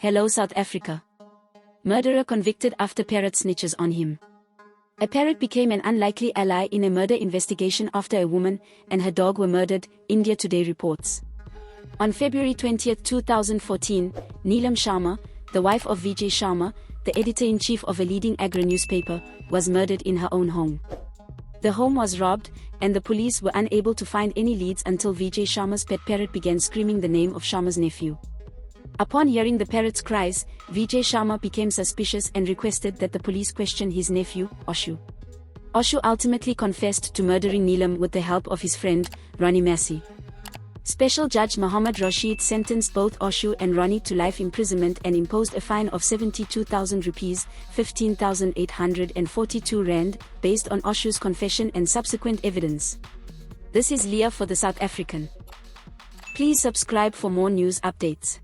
Hello South Africa. Murderer convicted after parrot snitches on him. A parrot became an unlikely ally in a murder investigation after a woman and her dog were murdered, India Today reports. On February 20, 2014, Neelam Sharma, the wife of Vijay Sharma, the editor-in-chief of a leading agro-newspaper, was murdered in her own home. The home was robbed, and the police were unable to find any leads until Vijay Sharma's pet parrot began screaming the name of Sharma's nephew. Upon hearing the parrot's cries, Vijay Sharma became suspicious and requested that the police question his nephew, Oshu. Oshu ultimately confessed to murdering Neelam with the help of his friend, Ronnie Massey. Special Judge Muhammad Rashid sentenced both Oshu and Ronnie to life imprisonment and imposed a fine of 72,000 rupees, 15,842 rand, based on Oshu's confession and subsequent evidence. This is Leah for the South African. Please subscribe for more news updates.